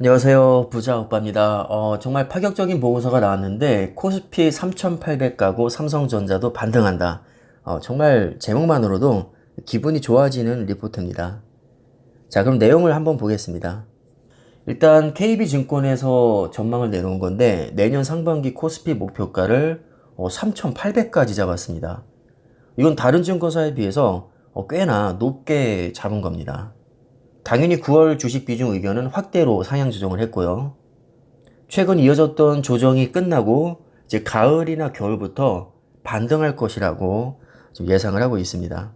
안녕하세요. 부자 오빠입니다. 정말 파격적인 보고서가 나왔는데 코스피 3,800 가고 삼성전자도 반등한다. 정말 제목만으로도 기분이 좋아지는 리포트입니다. 자, 그럼 내용을 한번 보겠습니다. 일단 KB증권에서 전망을 내놓은 건데 내년 상반기 코스피 목표가를 3,800까지 잡았습니다. 이건 다른 증권사에 비해서 꽤나 높게 잡은 겁니다. 당연히 9월 주식 비중 의견은 확대로 상향 조정을 했고요. 최근 이어졌던 조정이 끝나고 이제 가을이나 겨울부터 반등할 것이라고 좀 예상을 하고 있습니다.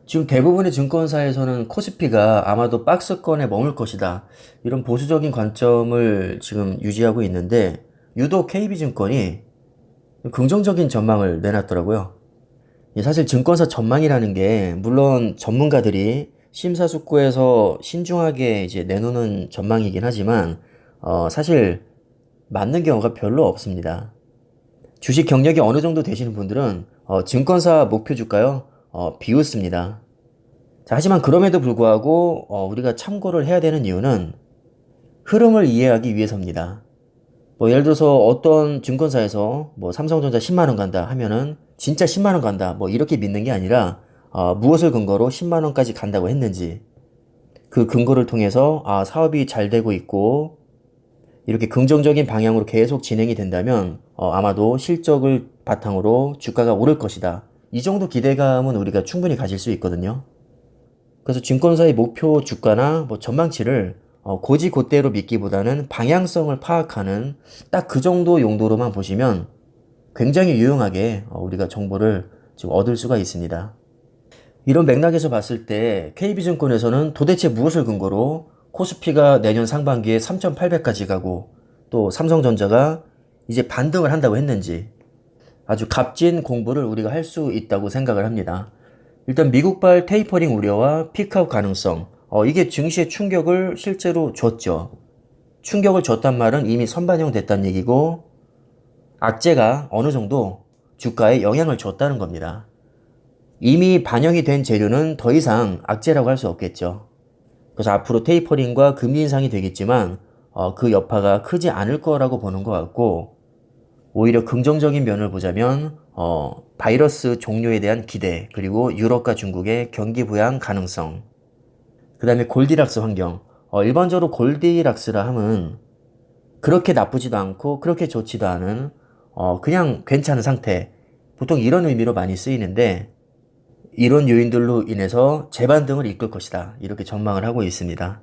지금 대부분의 증권사에서는 코스피가 아마도 박스권에 머물 것이다. 이런 보수적인 관점을 지금 유지하고 있는데 유독 KB증권이 긍정적인 전망을 내놨더라고요. 사실 증권사 전망이라는 게 물론 전문가들이 심사숙고해서 신중하게 이제 내놓는 전망이긴 하지만 사실 맞는 경우가 별로 없습니다. 주식 경력이 어느 정도 되시는 분들은 증권사 목표 주가요 비웃습니다. 자, 하지만 그럼에도 불구하고 우리가 참고를 해야 되는 이유는 흐름을 이해하기 위해서입니다. 뭐 예를 들어서 어떤 증권사에서 뭐 삼성전자 10만 원 간다 하면은 진짜 10만 원 간다 뭐 이렇게 믿는 게 아니라 무엇을 근거로 10만 원까지 간다고 했는지 그 근거를 통해서 사업이 잘 되고 있고 이렇게 긍정적인 방향으로 계속 진행이 된다면 아마도 실적을 바탕으로 주가가 오를 것이다. 이 정도 기대감은 우리가 충분히 가질 수 있거든요. 그래서 증권사의 목표 주가나 뭐 전망치를 고지고대로 믿기보다는 방향성을 파악하는 딱 그 정도 용도로만 보시면 굉장히 유용하게 우리가 정보를 지금 얻을 수가 있습니다. 이런 맥락에서 봤을 때 KB증권에서는 도대체 무엇을 근거로 코스피가 내년 상반기에 3,800까지 가고 또 삼성전자가 이제 반등을 한다고 했는지 아주 값진 공부를 우리가 할 수 있다고 생각을 합니다. 일단 미국발 테이퍼링 우려와 피크아웃 가능성, 이게 증시에 충격을 실제로 줬죠. 충격을 줬단 말은 이미 선반영 됐다는 얘기고 악재가 어느 정도 주가에 영향을 줬다는 겁니다. 이미 반영이 된 재료는 더 이상 악재라고 할 수 없겠죠. 그래서 앞으로 테이퍼링과 금리 인상이 되겠지만 그 여파가 크지 않을 거라고 보는 것 같고 오히려 긍정적인 면을 보자면 바이러스 종료에 대한 기대 그리고 유럽과 중국의 경기 부양 가능성 그 다음에 골디락스 환경 일반적으로 골디락스라 함은 그렇게 나쁘지도 않고 그렇게 좋지도 않은 그냥 괜찮은 상태 보통 이런 의미로 많이 쓰이는데 이런 요인들로 인해서 재반등을 이끌 것이다 이렇게 전망을 하고 있습니다.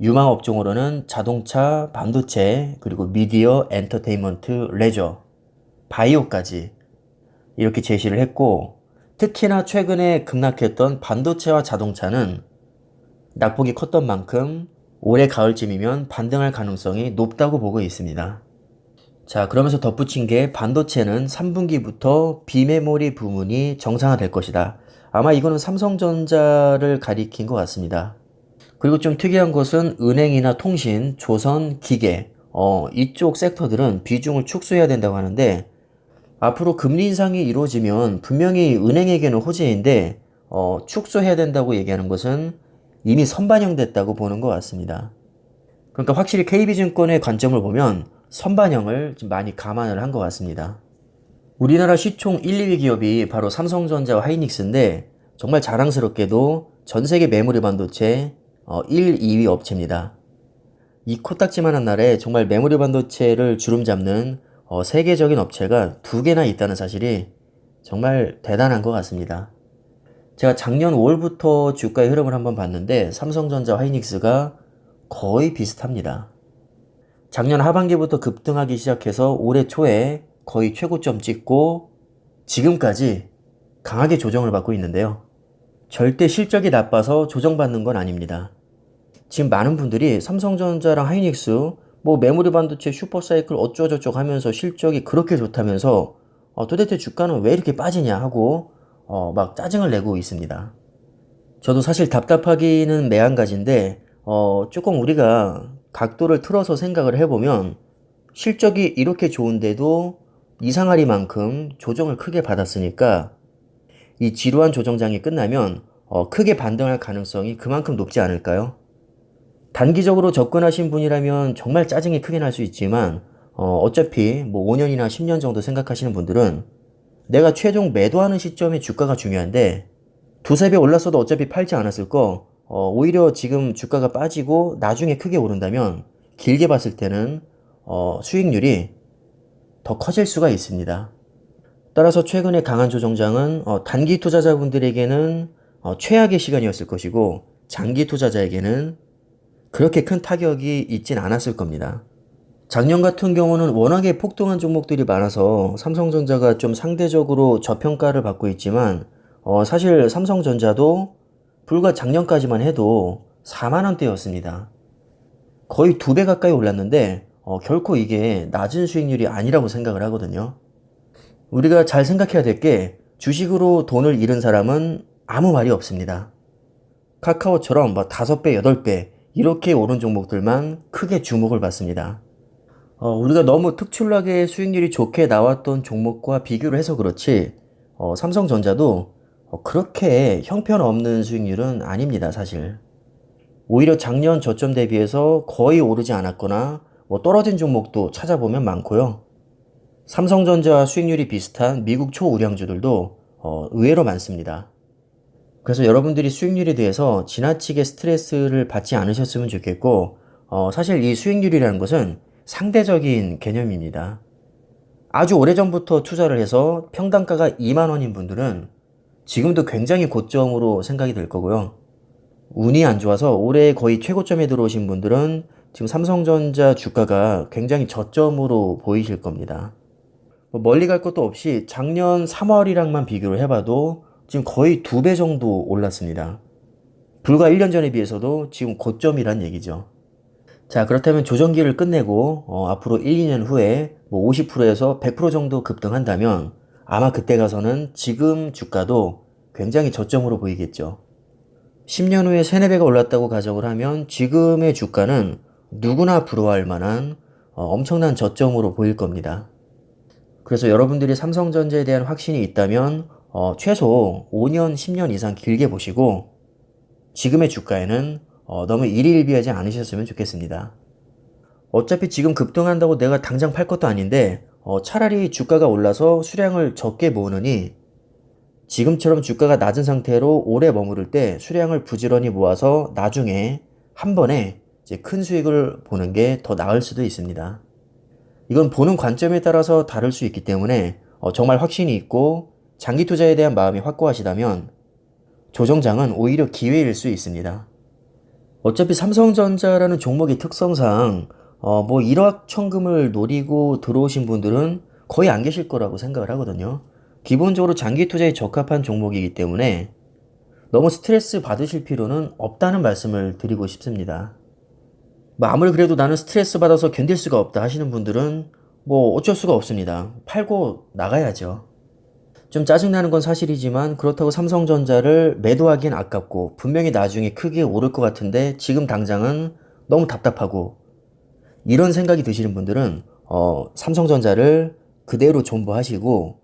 유망 업종으로는 자동차, 반도체, 그리고 미디어, 엔터테인먼트, 레저, 바이오까지 이렇게 제시를 했고 특히나 최근에 급락했던 반도체와 자동차는 낙폭이 컸던 만큼 올해 가을쯤이면 반등할 가능성이 높다고 보고 있습니다. 자, 그러면서 덧붙인 게 반도체는 3분기부터 비메모리 부문이 정상화될 것이다. 아마 이거는 삼성전자를 가리킨 것 같습니다. 그리고 좀 특이한 것은 은행이나 통신, 조선, 기계, 이쪽 섹터들은 비중을 축소해야 된다고 하는데 앞으로 금리 인상이 이루어지면 분명히 은행에게는 호재인데 축소해야 된다고 얘기하는 것은 이미 선반영됐다고 보는 것 같습니다. 그러니까 확실히 KB증권의 관점을 보면 선반영을 좀 많이 감안을 한 것 같습니다. 우리나라 시총 1, 2위 기업이 바로 삼성전자와 하이닉스인데 정말 자랑스럽게도 전 세계 메모리 반도체 1, 2위 업체입니다. 이 코딱지만한 날에 정말 메모리 반도체를 주름 잡는 세계적인 업체가 두 개나 있다는 사실이 정말 대단한 것 같습니다. 제가 작년 5월부터 주가의 흐름을 한번 봤는데 삼성전자, 하이닉스가 거의 비슷합니다. 작년 하반기부터 급등하기 시작해서 올해 초에 거의 최고점 찍고 지금까지 강하게 조정을 받고 있는데요. 절대 실적이 나빠서 조정받는 건 아닙니다. 지금 많은 분들이 삼성전자랑 하이닉스 뭐 메모리 반도체 슈퍼사이클 어쩌고저쩌고 하면서 실적이 그렇게 좋다면서 도대체 주가는 왜 이렇게 빠지냐 하고 막 짜증을 내고 있습니다. 저도 사실 답답하기는 매한가지인데 조금 우리가 각도를 틀어서 생각을 해보면 실적이 이렇게 좋은데도 이상하리만큼 조정을 크게 받았으니까 이 지루한 조정장이 끝나면 크게 반등할 가능성이 그만큼 높지 않을까요? 단기적으로 접근하신 분이라면 정말 짜증이 크게 날 수 있지만 어차피 뭐 5년이나 10년 정도 생각하시는 분들은 내가 최종 매도하는 시점의 주가가 중요한데 두세 배 올랐어도 어차피 팔지 않았을 거 오히려 지금 주가가 빠지고 나중에 크게 오른다면 길게 봤을 때는 수익률이 더 커질 수가 있습니다. 따라서 최근에 강한 조정장은 단기 투자자분들에게는 최악의 시간이었을 것이고 장기 투자자에게는 그렇게 큰 타격이 있진 않았을 겁니다. 작년 같은 경우는 워낙에 폭등한 종목들이 많아서 삼성전자가 좀 상대적으로 저평가를 받고 있지만 사실 삼성전자도 불과 작년까지만 해도 4만 원대였습니다. 거의 2배 가까이 올랐는데 결코 이게 낮은 수익률이 아니라고 생각을 하거든요. 우리가 잘 생각해야 될 게 주식으로 돈을 잃은 사람은 아무 말이 없습니다. 카카오처럼 뭐 5배, 8배 이렇게 오른 종목들만 크게 주목을 받습니다. 우리가 너무 특출나게 수익률이 좋게 나왔던 종목과 비교를 해서 그렇지 삼성전자도 그렇게 형편없는 수익률은 아닙니다, 사실. 오히려 작년 저점 대비해서 거의 오르지 않았거나 뭐 떨어진 종목도 찾아보면 많고요. 삼성전자와 수익률이 비슷한 미국 초우량주들도 의외로 많습니다. 그래서 여러분들이 수익률에 대해서 지나치게 스트레스를 받지 않으셨으면 좋겠고 사실 이 수익률이라는 것은 상대적인 개념입니다. 아주 오래전부터 투자를 해서 평단가가 2만 원인 분들은 지금도 굉장히 고점으로 생각이 될 거고요. 운이 안 좋아서 올해 거의 최고점에 들어오신 분들은 지금 삼성전자 주가가 굉장히 저점으로 보이실 겁니다. 멀리 갈 것도 없이 작년 3월이랑만 비교를 해봐도 지금 거의 2배 정도 올랐습니다. 불과 1년 전에 비해서도 지금 고점이란 얘기죠. 자, 그렇다면 조정기를 끝내고 앞으로 1, 2년 후에 뭐 50%에서 100% 정도 급등한다면 아마 그때 가서는 지금 주가도 굉장히 저점으로 보이겠죠. 10년 후에 3, 4배가 올랐다고 가정을 하면 지금의 주가는 누구나 부러워할 만한 엄청난 저점으로 보일 겁니다. 그래서 여러분들이 삼성전자에 대한 확신이 있다면 최소 5년, 10년 이상 길게 보시고 지금의 주가에는 너무 일희일비하지 않으셨으면 좋겠습니다. 어차피 지금 급등한다고 내가 당장 팔 것도 아닌데 차라리 주가가 올라서 수량을 적게 모으느니 지금처럼 주가가 낮은 상태로 오래 머무를 때 수량을 부지런히 모아서 나중에 한 번에 이제 큰 수익을 보는 게 더 나을 수도 있습니다. 이건 보는 관점에 따라서 다를 수 있기 때문에 정말 확신이 있고 장기 투자에 대한 마음이 확고하시다면 조정장은 오히려 기회일 수 있습니다. 어차피 삼성전자라는 종목의 특성상 뭐 일확천금을 노리고 들어오신 분들은 거의 안 계실 거라고 생각을 하거든요. 기본적으로 장기 투자에 적합한 종목이기 때문에 너무 스트레스 받으실 필요는 없다는 말씀을 드리고 싶습니다. 뭐 아무리 그래도 나는 스트레스 받아서 견딜 수가 없다 하시는 분들은 뭐 어쩔 수가 없습니다. 팔고 나가야죠. 좀 짜증나는 건 사실이지만 그렇다고 삼성전자를 매도하기엔 아깝고 분명히 나중에 크게 오를 것 같은데 지금 당장은 너무 답답하고 이런 생각이 드시는 분들은 삼성전자를 그대로 존버하시고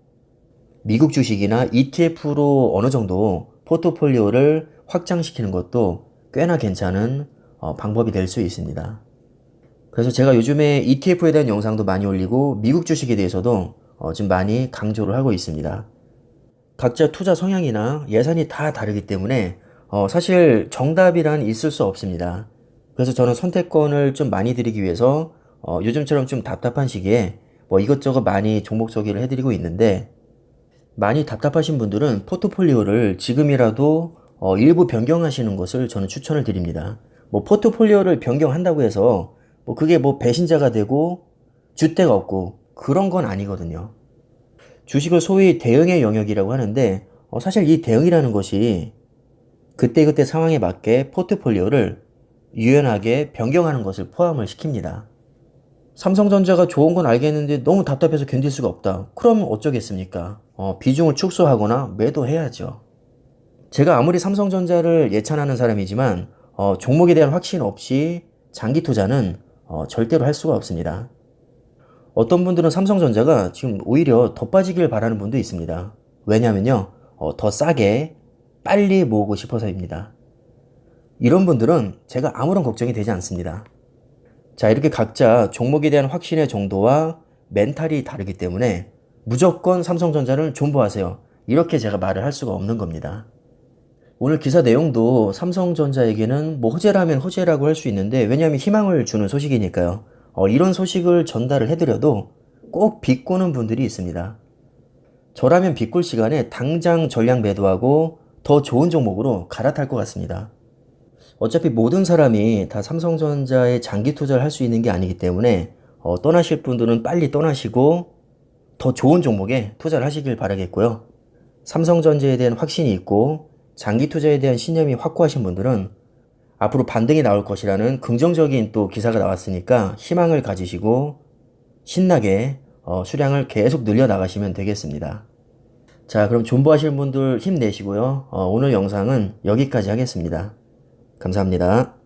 미국 주식이나 ETF로 어느 정도 포트폴리오를 확장시키는 것도 꽤나 괜찮은 방법이 될 수 있습니다. 그래서 제가 요즘에 ETF에 대한 영상도 많이 올리고 미국 주식에 대해서도 지금 많이 강조를 하고 있습니다. 각자 투자 성향이나 예산이 다 다르기 때문에 사실 정답이란 있을 수 없습니다. 그래서 저는 선택권을 좀 많이 드리기 위해서 요즘처럼 좀 답답한 시기에 뭐 이것저것 많이 종목 소개를 해드리고 있는데 많이 답답하신 분들은 포트폴리오를 지금이라도 일부 변경하시는 것을 저는 추천을 드립니다. 뭐 포트폴리오를 변경한다고 해서 뭐 그게 뭐 배신자가 되고 줏대가 없고 그런 건 아니거든요. 주식을 소위 대응의 영역이라고 하는데 사실 이 대응이라는 것이 그때그때 상황에 맞게 포트폴리오를 유연하게 변경하는 것을 포함을 시킵니다. 삼성전자가 좋은 건 알겠는데 너무 답답해서 견딜 수가 없다. 그럼 어쩌겠습니까? 비중을 축소하거나 매도해야죠. 제가 아무리 삼성전자를 예찬하는 사람이지만 종목에 대한 확신 없이 장기 투자는 절대로 할 수가 없습니다. 어떤 분들은 삼성전자가 지금 오히려 더 빠지길 바라는 분도 있습니다. 왜냐면요, 더 싸게 빨리 모으고 싶어서입니다. 이런 분들은 제가 아무런 걱정이 되지 않습니다. 자, 이렇게 각자 종목에 대한 확신의 정도와 멘탈이 다르기 때문에 무조건 삼성전자를 존버하세요. 이렇게 제가 말을 할 수가 없는 겁니다. 오늘 기사 내용도 삼성전자에게는 뭐 호재라면 호재라고 할 수 있는데, 왜냐하면 희망을 주는 소식이니까요. 이런 소식을 전달을 해드려도 꼭 비꼬는 분들이 있습니다. 저라면 비꼴 시간에 당장 전량 매도하고 더 좋은 종목으로 갈아탈 것 같습니다. 어차피 모든 사람이 다 삼성전자에 장기 투자를 할 수 있는 게 아니기 때문에 떠나실 분들은 빨리 떠나시고 더 좋은 종목에 투자를 하시길 바라겠고요. 삼성전자에 대한 확신이 있고 장기 투자에 대한 신념이 확고하신 분들은 앞으로 반등이 나올 것이라는 긍정적인 또 기사가 나왔으니까 희망을 가지시고 신나게 수량을 계속 늘려 나가시면 되겠습니다. 자, 그럼 존버하시는 분들 힘내시고요. 오늘 영상은 여기까지 하겠습니다. 감사합니다.